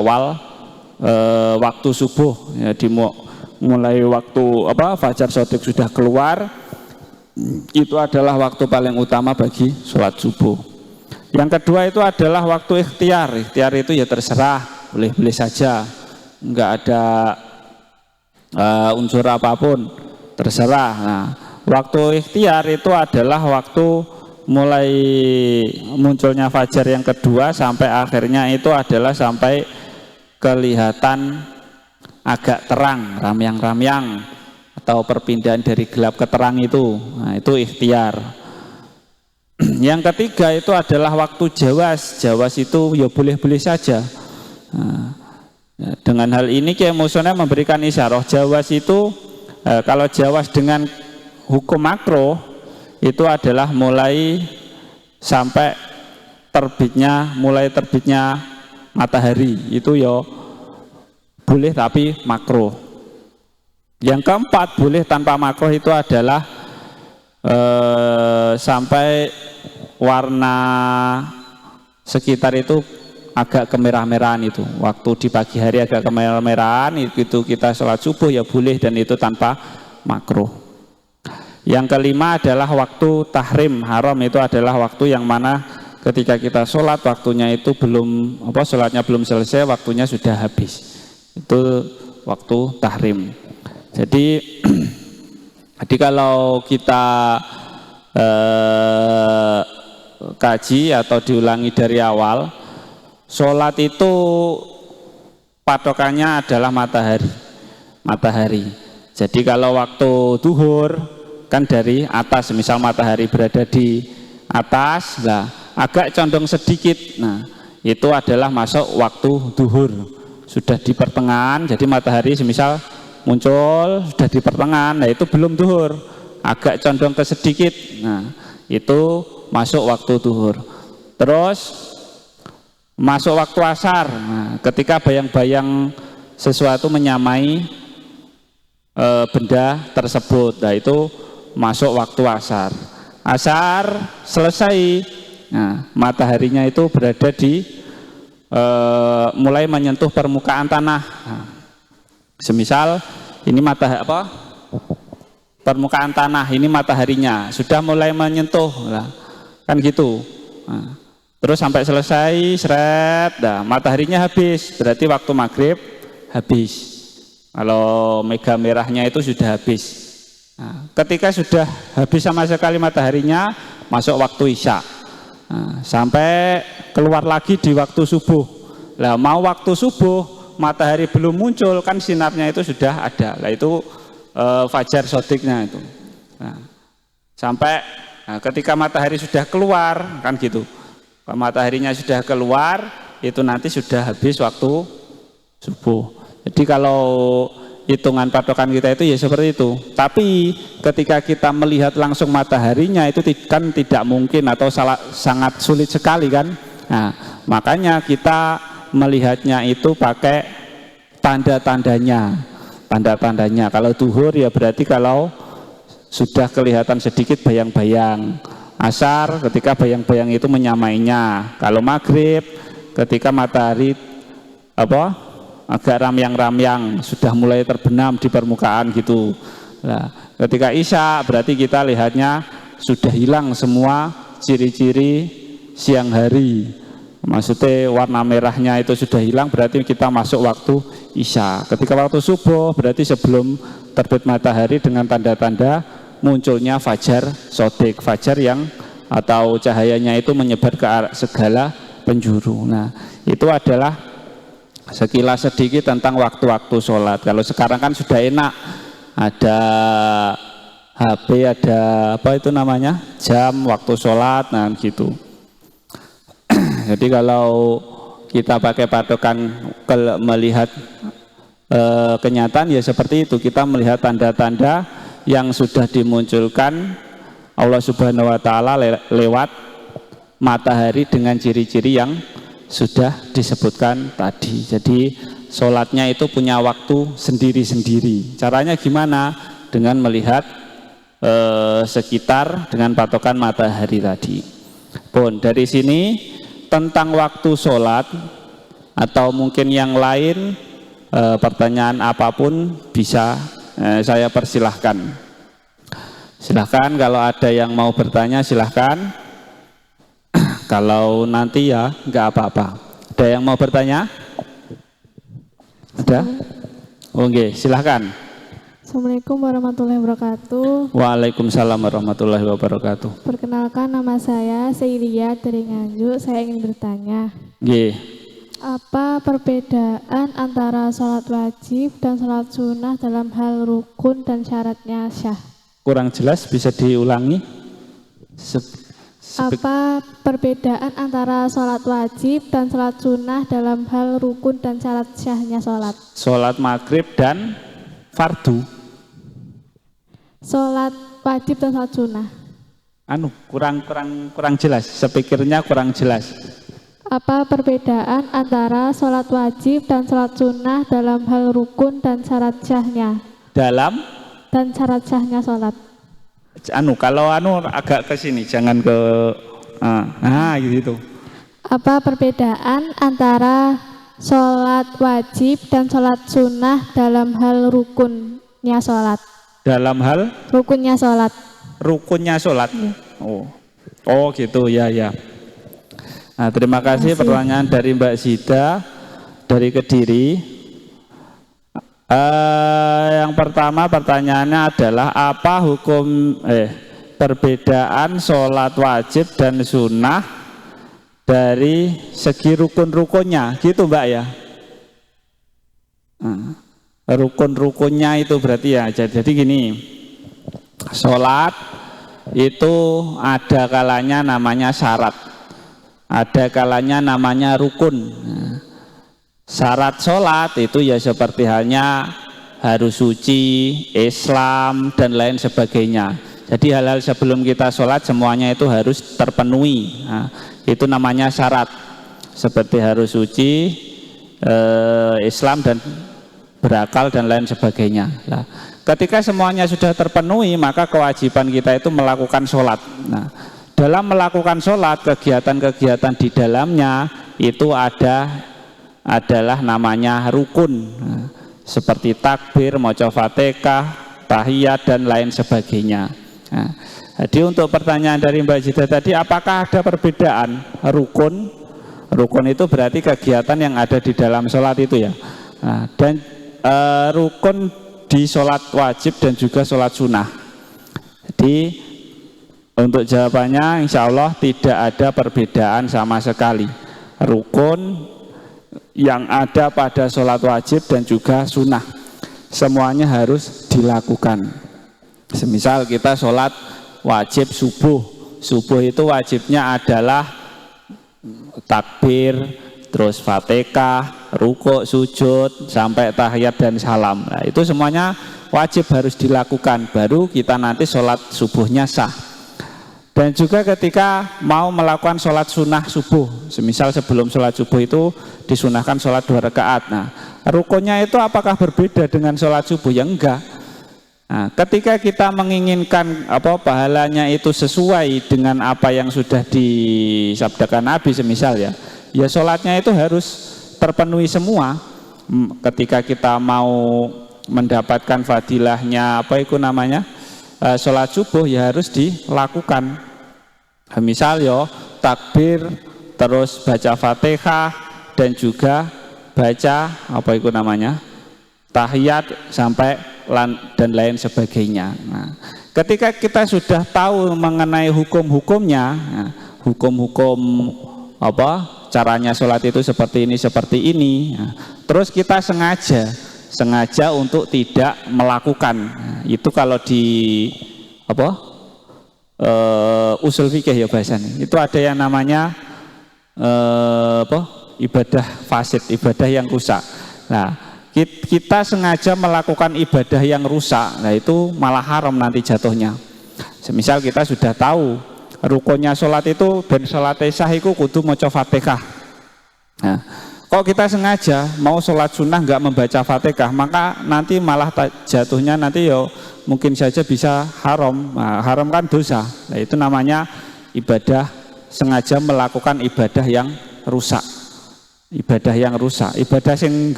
awal waktu subuh ya, mulai waktu fajar shodiq sudah keluar, itu adalah waktu paling utama bagi sholat subuh. Yang kedua itu adalah waktu ikhtiar. Ikhtiar itu ya terserah, boleh-boleh saja, nggak ada unsur apapun, terserah. Nah, waktu ikhtiar itu adalah waktu mulai munculnya fajar yang kedua sampai akhirnya itu adalah sampai kelihatan agak terang, ramyang-ramyang, atau perpindahan dari gelap ke terang itu. Nah, itu ikhtiar. Yang ketiga itu adalah waktu jawas. Jawas itu ya boleh-boleh saja. Nah, dengan hal ini Kyai Musonef memberikan isyarah jawas itu kalau jawas dengan hukum makro itu adalah mulai sampai mulai terbitnya matahari, itu ya boleh tapi makro. Yang keempat boleh tanpa makro itu adalah sampai warna sekitar itu agak kemerah-merahan, itu waktu di pagi hari agak kemerah-merahan, itu kita sholat subuh ya boleh, dan itu tanpa makruh. Yang kelima adalah waktu tahrim haram, itu adalah waktu yang mana ketika kita sholat waktunya itu belum sholatnya belum selesai, waktunya sudah habis, itu waktu tahrim. Jadi kalau kita kaji atau diulangi dari awal, sholat itu patokannya adalah matahari. Jadi kalau waktu duhur kan dari atas, misal matahari berada di atas, nah agak condong sedikit, nah itu adalah masuk waktu duhur. Sudah di pertengahan, jadi matahari semisal muncul sudah di pertengahan, nah itu belum duhur, agak condong ke sedikit, nah itu masuk waktu duhur. Terus masuk waktu asar, nah, ketika bayang-bayang sesuatu menyamai benda tersebut, nah itu masuk waktu asar. Asar selesai, nah mataharinya itu berada di mulai menyentuh permukaan tanah. Nah, semisal ini permukaan tanah, ini mataharinya sudah mulai menyentuh, nah, kan gitu. Nah, terus sampai selesai seret, nah, mataharinya habis, berarti waktu maghrib habis. Kalau mega merahnya itu sudah habis. Nah, ketika sudah habis sama sekali mataharinya, masuk waktu isya. Nah, sampai keluar lagi di waktu subuh. Lah mau waktu subuh matahari belum muncul, kan sinarnya itu sudah ada. Lah itu fajar shodiqnya itu. Nah, sampai ketika matahari sudah keluar, kan gitu. Kalau mataharinya sudah keluar, itu nanti sudah habis waktu subuh. Jadi kalau hitungan patokan kita itu ya seperti itu. Tapi ketika kita melihat langsung mataharinya itu kan tidak mungkin, atau sangat sulit sekali kan. Nah, makanya kita melihatnya itu pakai tanda-tandanya. Kalau duhur ya berarti kalau sudah kelihatan sedikit bayang-bayang. Asar ketika bayang-bayang itu menyamainya. Kalau maghrib ketika matahari agak ramyang-ramyang, sudah mulai terbenam di permukaan gitu. Nah, ketika isya berarti kita lihatnya sudah hilang semua ciri-ciri siang hari. Maksudnya warna merahnya itu sudah hilang, berarti kita masuk waktu isya. Ketika waktu subuh berarti sebelum terbit matahari dengan tanda-tanda munculnya fajar shodiq, fajar yang atau cahayanya itu menyebar ke arah segala penjuru. Nah, itu adalah sekilas sedikit tentang waktu-waktu sholat. Kalau sekarang kan sudah enak, ada HP, ada jam waktu sholat, nah gitu. Jadi kalau kita pakai patokan melihat kenyataan ya seperti itu, kita melihat tanda-tanda yang sudah dimunculkan Allah Subhanahu wa Ta'ala lewat matahari dengan ciri-ciri yang sudah disebutkan tadi. Jadi sholatnya itu punya waktu sendiri-sendiri. Caranya gimana? Dengan melihat sekitar dengan patokan matahari tadi. Pun dari sini tentang waktu sholat atau mungkin yang lain, pertanyaan apapun bisa saya persilahkan. Silahkan kalau ada yang mau bertanya silahkan. Kalau nanti ya nggak apa-apa. Ada yang mau bertanya? Ada? Oke, silahkan. Assalamualaikum warahmatullahi wabarakatuh. Waalaikumsalam warahmatullahi wabarakatuh. Perkenalkan, nama saya Seilia dari Nganjuk. Saya ingin bertanya, apa perbedaan antara sholat wajib dan sholat sunnah dalam hal rukun dan syaratnya syah? Kurang jelas, bisa diulangi? Apa perbedaan antara sholat wajib dan sholat sunnah dalam hal rukun dan syarat syahnya sholat? Sholat maghrib dan fardu. Sholat wajib dan sholat sunnah. Kurang jelas. Sepikirnya kurang jelas. Apa perbedaan antara sholat wajib dan sholat sunnah dalam hal rukun dan syarat syahnya? Dan syarat syahnya sholat. Kalau agak ke sini, jangan ke gitu. Apa perbedaan antara sholat wajib dan sholat sunnah dalam hal rukunnya sholat? Dalam hal? Rukunnya sholat. Rukunnya sholat. Ya. Oh gitu ya. Nah, terima kasih pertanyaan dari Mbak Zida dari Kediri. Yang pertama pertanyaannya adalah apa hukum perbedaan sholat wajib dan sunnah dari segi rukun-rukunnya, gitu Mbak ya. Rukun-rukunnya itu berarti ya, jadi gini, sholat itu ada kalanya namanya syarat, ada kalanya namanya rukun. Syarat sholat itu ya seperti halnya harus suci, Islam, dan lain sebagainya. Jadi hal-hal sebelum kita sholat semuanya itu harus terpenuhi. Itu namanya syarat, seperti harus suci, Islam, dan berakal, dan lain sebagainya. Nah, ketika semuanya sudah terpenuhi, maka kewajiban kita itu melakukan sholat. Nah, dalam melakukan sholat, kegiatan-kegiatan di dalamnya itu adalah namanya rukun, seperti takbir, maca Fatihah, tahiyat, dan lain sebagainya. Nah, jadi untuk pertanyaan dari Mbak Zida tadi, apakah ada perbedaan rukun? Rukun itu berarti kegiatan yang ada di dalam sholat itu ya. Nah, dan rukun di sholat wajib dan juga sholat sunnah. Jadi untuk jawabannya insya Allah tidak ada perbedaan sama sekali. Rukun yang ada pada sholat wajib dan juga sunnah semuanya harus dilakukan. Semisal kita sholat wajib subuh, subuh itu wajibnya adalah takbir, terus Fatihah, rukuk, sujud, sampai tahiyat dan salam. Nah, itu semuanya wajib harus dilakukan, baru kita nanti sholat subuhnya sah. Dan juga ketika mau melakukan sholat sunnah subuh, semisal sebelum sholat subuh itu disunahkan sholat 2 rakaat. Nah, rukunnya itu apakah berbeda dengan sholat subuh? Ya enggak. Nah, ketika kita menginginkan pahalanya itu sesuai dengan apa yang sudah disabdakan Nabi semisal ya sholatnya itu harus terpenuhi semua. Ketika kita mau mendapatkan fadilahnya sholat subuh ya harus dilakukan. Misal takbir, terus baca Fatihah, dan juga baca tahiyat sampai dan lain sebagainya. Nah, ketika kita sudah tahu mengenai hukum-hukumnya, hukum-hukum caranya sholat itu seperti ini, nah, terus kita sengaja untuk tidak melakukan. Nah, itu kalau di usul fikih ya bahasanya, itu ada yang namanya ibadah fasid, ibadah yang rusak. Nah, kita sengaja melakukan ibadah yang rusak, nah itu malah haram nanti jatuhnya. Semisal kita sudah tahu rukunnya sholat itu dan sholat sah itu kudu maca Fatihah. Nah, kok kita sengaja mau sholat sunnah nggak membaca Fatihah, maka nanti malah jatuhnya nanti mungkin saja bisa haram. Nah, haram kan dosa. Nah, itu namanya ibadah sengaja melakukan ibadah yang rusak. ibadah yang rusak, ibadah sing